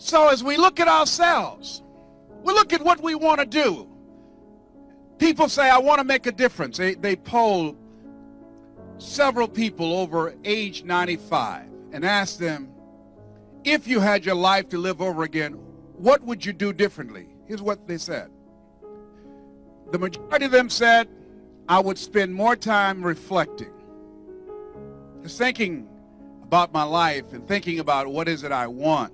So as we look at ourselves, we look at what we want to do. People say, I want to make a difference. They polled several people over age 95 and asked them, if you had your life to live over again, what would you do differently? Here's what they said. The majority of them said, I would spend more time reflecting, just thinking about my life and thinking about what is it I want,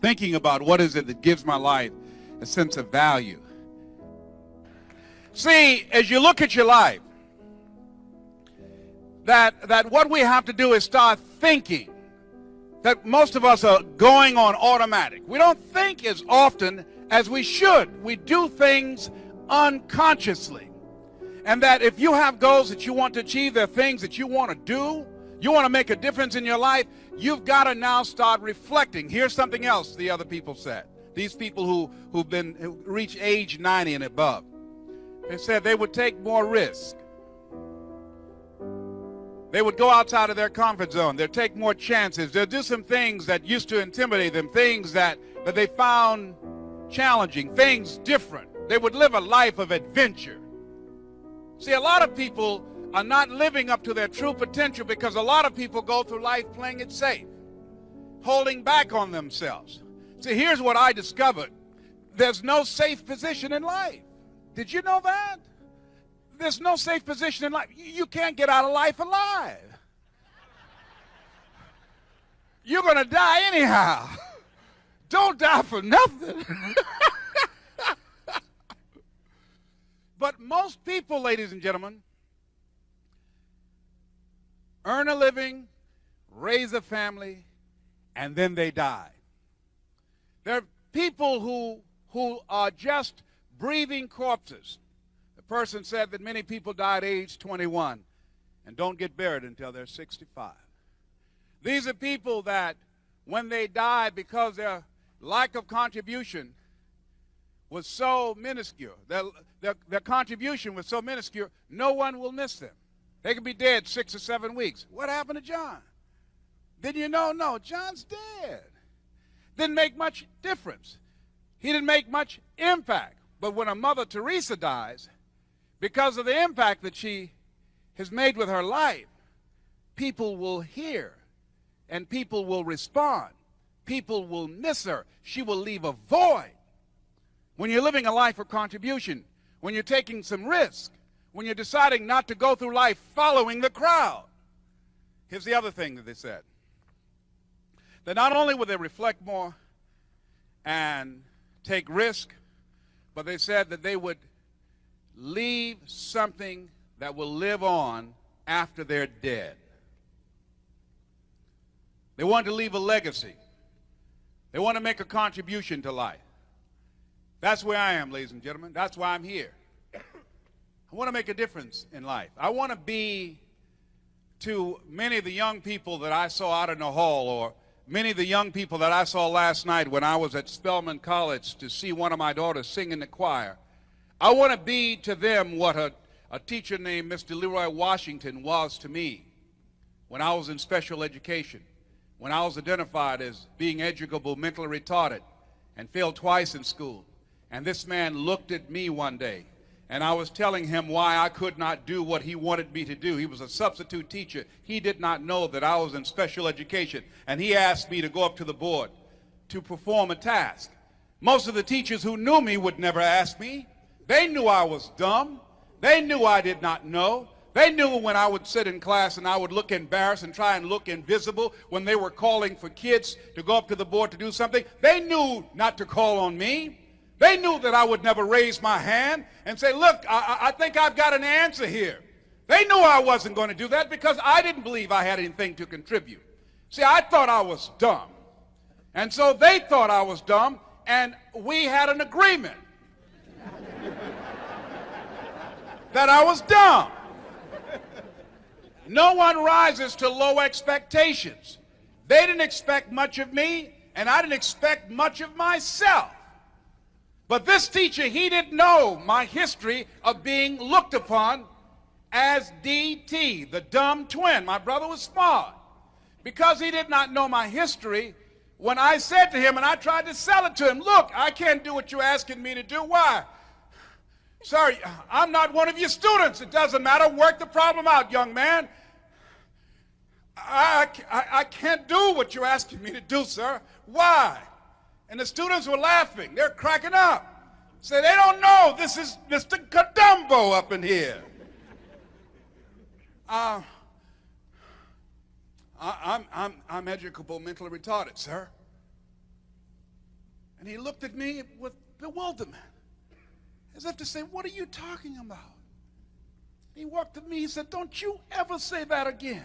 thinking about what is it that gives my life a sense of value. See, as you look at your life, that what we have to do is start thinking. That most of us are going on automatic. We don't think as often as we should. We do things unconsciously. And that if you have goals that you want to achieve, there are things that you want to do, you want to make a difference in your life, you've got to now start reflecting. Here's something else the other people said. These people who reach age 90 and above. They said they would take more risk. They would go outside of their comfort zone. They'd take more chances. They'll do some things that used to intimidate them, things that they found challenging, things different. They would live a life of adventure. See, a lot of people are not living up to their true potential because a lot of people go through life playing it safe, holding back on themselves. See, here's what I discovered. There's no safe position in life. Did you know that? There's no safe position in life. You can't get out of life alive. You're going to die anyhow. Don't die for nothing. But most people, ladies and gentlemen, earn a living, raise a family, and then they die. There are people who are just breathing corpses. The person said that many people die at age 21 and don't get buried until they're 65. These are people that when they die, because their lack of contribution was so minuscule, their contribution was so minuscule, no one will miss them. They could be dead 6 or 7 weeks. What happened to John? Didn't you know? No, John's dead. Didn't make much difference. He didn't make much impact. But when a Mother Teresa dies, because of the impact that she has made with her life, people will hear and people will respond. People will miss her. She will leave a void. When you're living a life of contribution, when you're taking some risk, when you're deciding not to go through life following the crowd. Here's the other thing that they said. That not only would they reflect more and take risk, but they said that they would leave something that will live on after they're dead. They want to leave a legacy. They want to make a contribution to life. That's where I am, ladies and gentlemen. That's why I'm here. I want to make a difference in life. I want to be to many of the young people that I saw out in the hall, or many of the young people that I saw last night when I was at Spelman College to see one of my daughters sing in the choir. I want to be to them what a teacher named Mr. Leroy Washington was to me when I was in special education, when I was identified as being educable, mentally retarded, and failed twice in school. And this man looked at me one day, and I was telling him why I could not do what he wanted me to do. He was a substitute teacher. He did not know that I was in special education, and he asked me to go up to the board to perform a task. Most of the teachers who knew me would never ask me. They knew I was dumb. They knew I did not know. They knew when I would sit in class and I would look embarrassed and try and look invisible when they were calling for kids to go up to the board to do something. They knew not to call on me. They knew that I would never raise my hand and say, look, I think I've got an answer here. They knew I wasn't going to do that because I didn't believe I had anything to contribute. See, I thought I was dumb. And so they thought I was dumb, and we had an agreement that I was dumb. No one rises to low expectations. They didn't expect much of me, and I didn't expect much of myself. But this teacher, he didn't know my history of being looked upon as DT, the dumb twin. My brother was smart. Because he did not know my history, when I said to him, and I tried to sell it to him, look, I can't do what you're asking me to do. Why? Sorry, I'm not one of your students. It doesn't matter. Work the problem out, young man. I can't do what you're asking me to do, sir. Why? And the students were laughing. They're cracking up. Say, they don't know this is Mr. Kadumbo up in here. I'm educable, mentally retarded, sir. And he looked at me with bewilderment, as if to say, what are you talking about? He walked at me, he said, don't you ever say that again.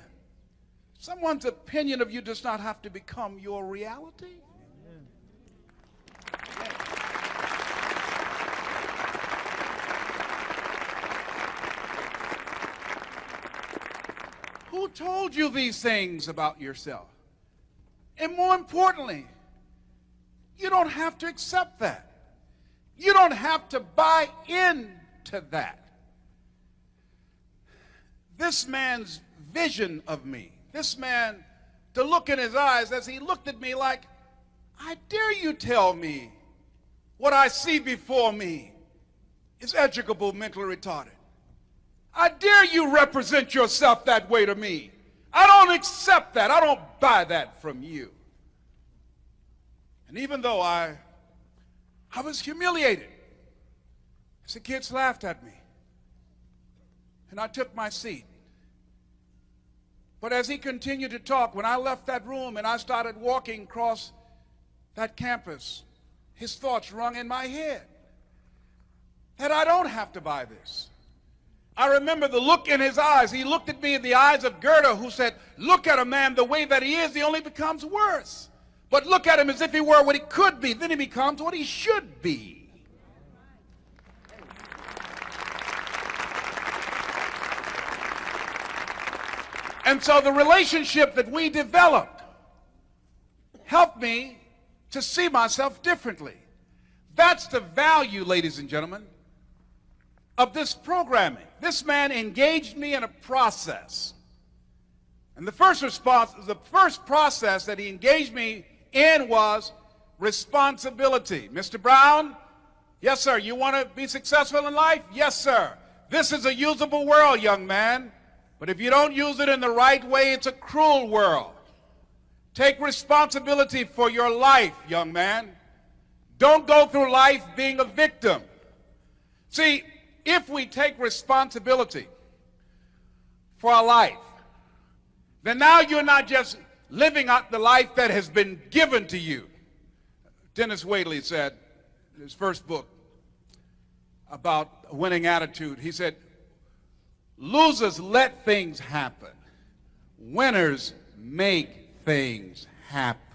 Someone's opinion of you does not have to become your reality. Who told you these things about yourself? And more importantly, you don't have to accept that. You don't have to buy into that. This man's vision of me, this man, to look in his eyes as he looked at me like, I dare you tell me what I see before me is educable, mentally retarded. I dare you represent yourself that way to me. I don't accept that. I don't buy that from you. And even though I was humiliated, the kids laughed at me. And I took my seat. But as he continued to talk, when I left that room and I started walking across that campus, his thoughts rung in my head that I don't have to buy this. I remember the look in his eyes. He looked at me in the eyes of Goethe, who said, look at a man the way that he is, he only becomes worse. But look at him as if he were what he could be, then he becomes what he should be. And so the relationship that we developed helped me to see myself differently. That's the value, ladies and gentlemen, of this programming. This man engaged me in a process. And the first process that he engaged me in was responsibility. Mr. Brown, yes, sir, you want to be successful in life? Yes, sir. This is a usable world, young man. But if you don't use it in the right way, it's a cruel world. Take responsibility for your life, young man. Don't go through life being a victim. See, if we take responsibility for our life, then now you're not just living out the life that has been given to you. Dennis Whaley said in his first book about a winning attitude, he said, losers let things happen. Winners make things happen.